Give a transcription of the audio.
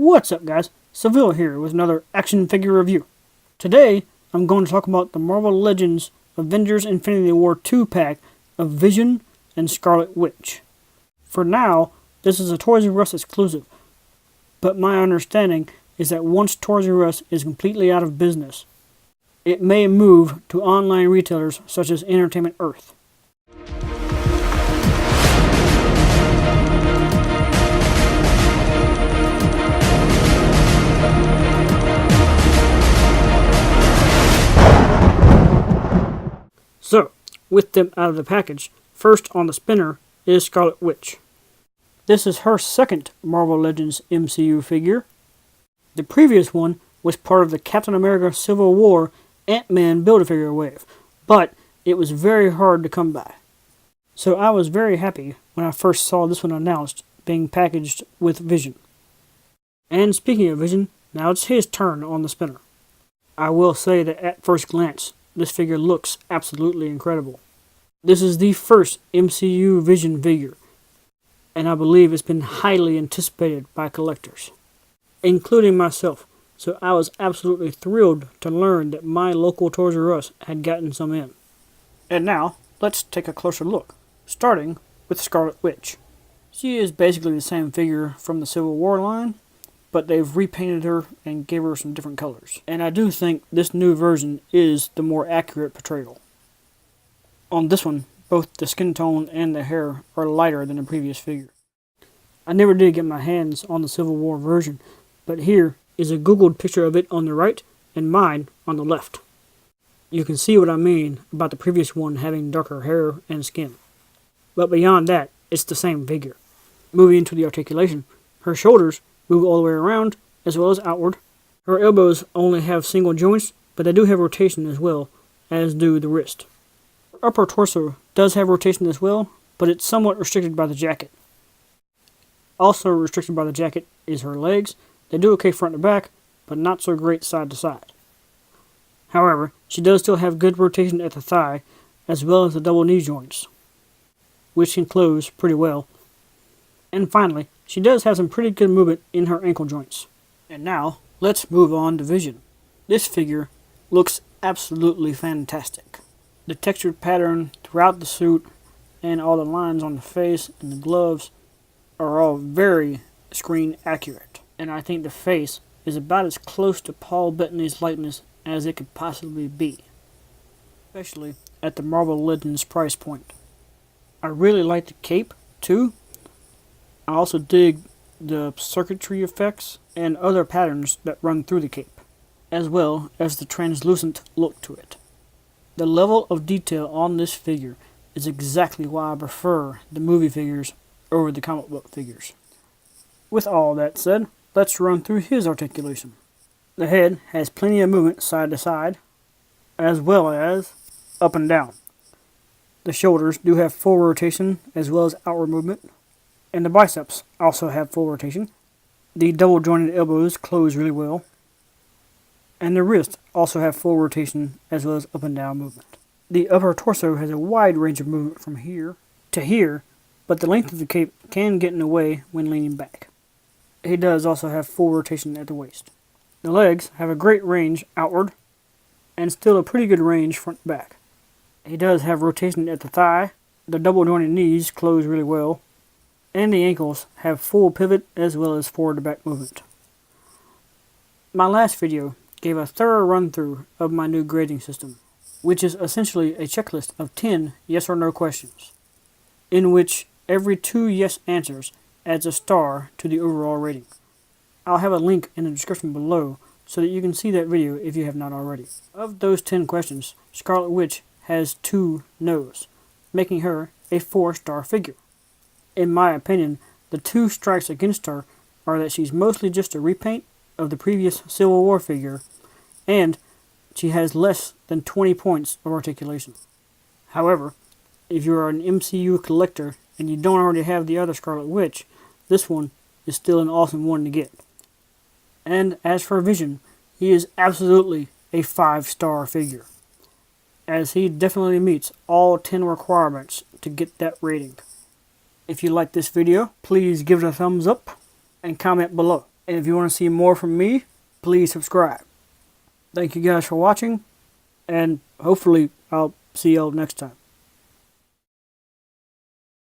What's up, guys? Seville here with another action figure review. Today, I'm going to talk about the Marvel Legends Avengers Infinity War 2 pack of Vision and Scarlet Witch. For now, this is a Toys R Us exclusive, but my understanding is that once Toys R Us is completely out of business, it may move to online retailers such as Entertainment Earth. So, with them out of the package, first on the spinner is Scarlet Witch. This is her second Marvel Legends MCU figure. The previous one was part of the Captain America Civil War Ant-Man Build-A-Figure wave, but it was very hard to come by. So I was very happy when I first saw this one announced being packaged with Vision. And speaking of Vision, now it's his turn on the spinner. I will say that at first glance, this figure looks absolutely incredible. This is the first MCU Vision figure, and I believe it's been highly anticipated by collectors, including myself, so I was absolutely thrilled to learn that my local Toys R Us had gotten some in. And now, let's take a closer look, starting with Scarlet Witch. She is basically the same figure from the Civil War line, but they've repainted her and gave her some different colors. And I do think this new version is the more accurate portrayal. On this one, both the skin tone and the hair are lighter than the previous figure. I never did get my hands on the Civil War version, but here is a Googled picture of it on the right and mine on the left. You can see what I mean about the previous one having darker hair and skin. But beyond that, it's the same figure. Moving into the articulation, her shoulders move all the way around as well as outward. Her elbows only have single joints, but they do have rotation as well, as do the wrist. Her upper torso does have rotation as well, but it's somewhat restricted by the jacket. Also restricted by the jacket is her legs. They do okay front to back, but not so great side to side. However, she does still have good rotation at the thigh, as well as the double knee joints, which can close pretty well. And finally, she does have some pretty good movement in her ankle joints. And now, let's move on to Vision. This figure looks absolutely fantastic. The textured pattern throughout the suit and all the lines on the face and the gloves are all very screen accurate. And I think the face is about as close to Paul Bettany's likeness as it could possibly be, especially at the Marvel Legends price point. I really like the cape too. I also dig the circuitry effects and other patterns that run through the cape, as well as the translucent look to it. The level of detail on this figure is exactly why I prefer the movie figures over the comic book figures. With all that said, let's run through his articulation. The head has plenty of movement side to side, as well as up and down. The shoulders do have full rotation as well as outward movement. And the biceps also have full rotation. The double jointed elbows close really well. And the wrists also have full rotation as well as up and down movement. The upper torso has a wide range of movement from here to here, but the length of the cape can get in the way when leaning back. He does also have full rotation at the waist. The legs have a great range outward, and still a pretty good range front to back. He does have rotation at the thigh. The double jointed knees close really well. And the ankles have full pivot as well as forward to back movement. My last video gave a thorough run through of my new grading system, which is essentially a checklist of 10 yes or no questions, in which every 2 yes answers adds a star to the overall rating. I'll have a link in the description below so that you can see that video if you have not already. Of those 10 questions, Scarlet Witch has 2 no's, making her a 4-star figure. In my opinion, the 2 strikes against her are that she's mostly just a repaint of the previous Civil War figure, and she has less than 20 points of articulation. However, if you are an MCU collector and you don't already have the other Scarlet Witch, this one is still an awesome one to get. And as for Vision, he is absolutely a 5-star figure, as he definitely meets all 10 requirements to get that rating. If you like this video, please give it a thumbs up and comment below. And if you want to see more from me, please subscribe. Thank you guys for watching, and hopefully I'll see y'all next time.